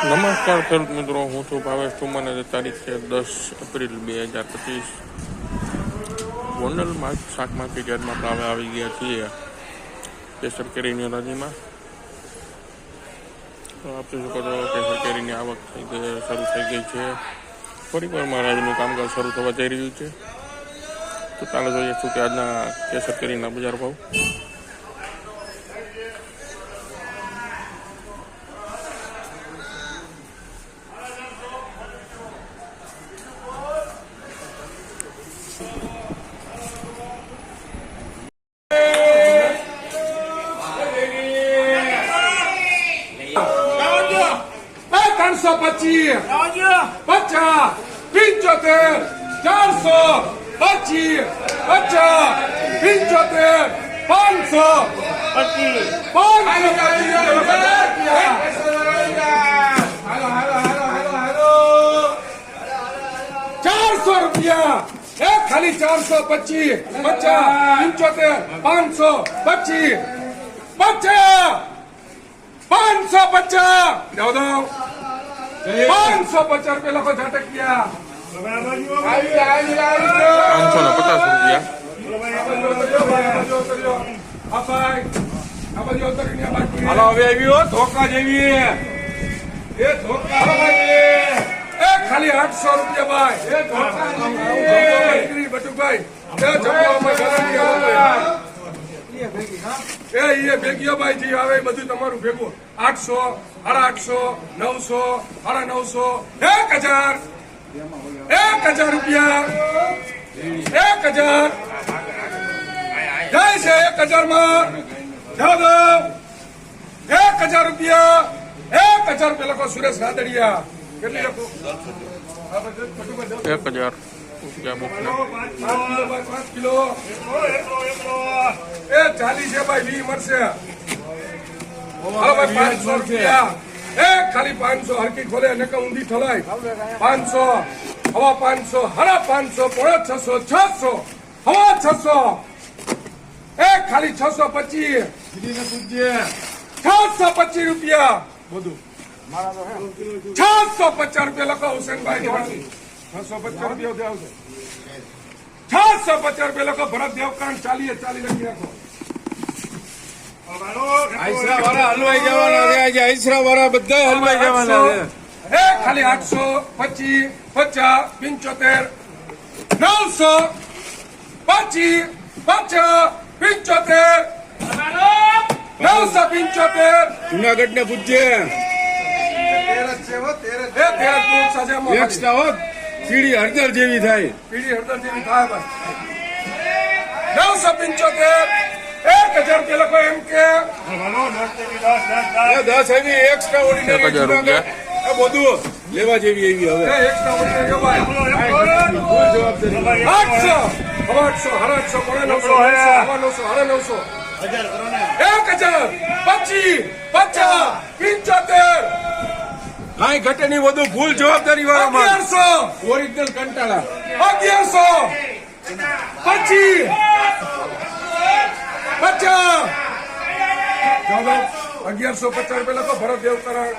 નમસ્કાર ખેડૂત મિત્રો, હું છું ભાવેશ ઠુમર. તારીખ છે 10 એપ્રિલ 2025. ગોંડલ શાક માર્કેટ યાર્ડમાં આપણે આવી ગયા છીએ કેસર કેરીની હરાજીમાં. આપી શકો છો કેસર કેરીની આવક શરૂ થઈ ગઈ છે. થોડીક વારમાં હરાજીનું કામકાજ શરૂ થવા જઈ રહ્યું છે. તો ચાલો જોઈએ શું કે આજના કેસર કેરીના બજાર ભાવ. ત્રણસો 25 50 75 425 50 75 500 રૂપિયા ખાલી 425 50 75 525 550 જાઓ દો 550 રૂપિયા લખો ઝાટક ગયા 550 હાલો હવે આવ્યો ધોકા જેવી એ ધોકા ખાલી 800 રૂપિયા ભાઈ બટુભાઈ એ ભેગીઓ ભાઈ જી આવે બધું તમારું ભેગું 800 850 900 950 1000 રૂપિયા 1000 જાય છે 1000 માં જાઓ 1000 રૂપિયા 1000 રૂપિયા લખો સુરેશ રાદડિયા કેટલી લખો 1000 5 કિલો એ 40 છે ભાઈ 20 મળશે. હા ભાઈ 500 રૂપિયા ખાલી 500 હરકી ખોલે અને ઊંધી ઠલાય 500 હવા 500 હરા 500 પોણા 600 હવા 600 ખાલી 625 625 રૂપિયા બધું 650 રૂપિયા લખો હુસેનભાઈ 650 રૂપિયા આવશે 650 રૂપિયા લખો ભરત દેવકાંડ 40 લખી રાખો. આઈસરા વાળા હલવાઈ જવાના છે. આજે આઈસરા વાળા બધા હલવાઈ જવાના છે. ખાલી 825 50 75 900 25 975 જુનાગઢ ને પૂછજે એક્સ્ટ્રા હોત પીડી હળદર જેવી થાય. પીડી હળદર જેવી થાય ભાઈ 975 1000 રૂપિયા લખો એમ કે 10 એવી એક્સ્ટ્રા ઓર્ડિનરી જુનાગઢ બધું લેવા જેવી એવી હવે એક્સ્ટ્રા ઓર્ડિનરી ભાઈ કોઈ જવાબદારી 800 800 900 900 1000 25 50 75 કાંઈ ઘટે નહીં બધું ફૂલ જવાબદારી વાળા 1100 ઓરિજિનલ કંટાળા 1100 25 50 1150 રૂપિયા લખો ભરત દેવકરણ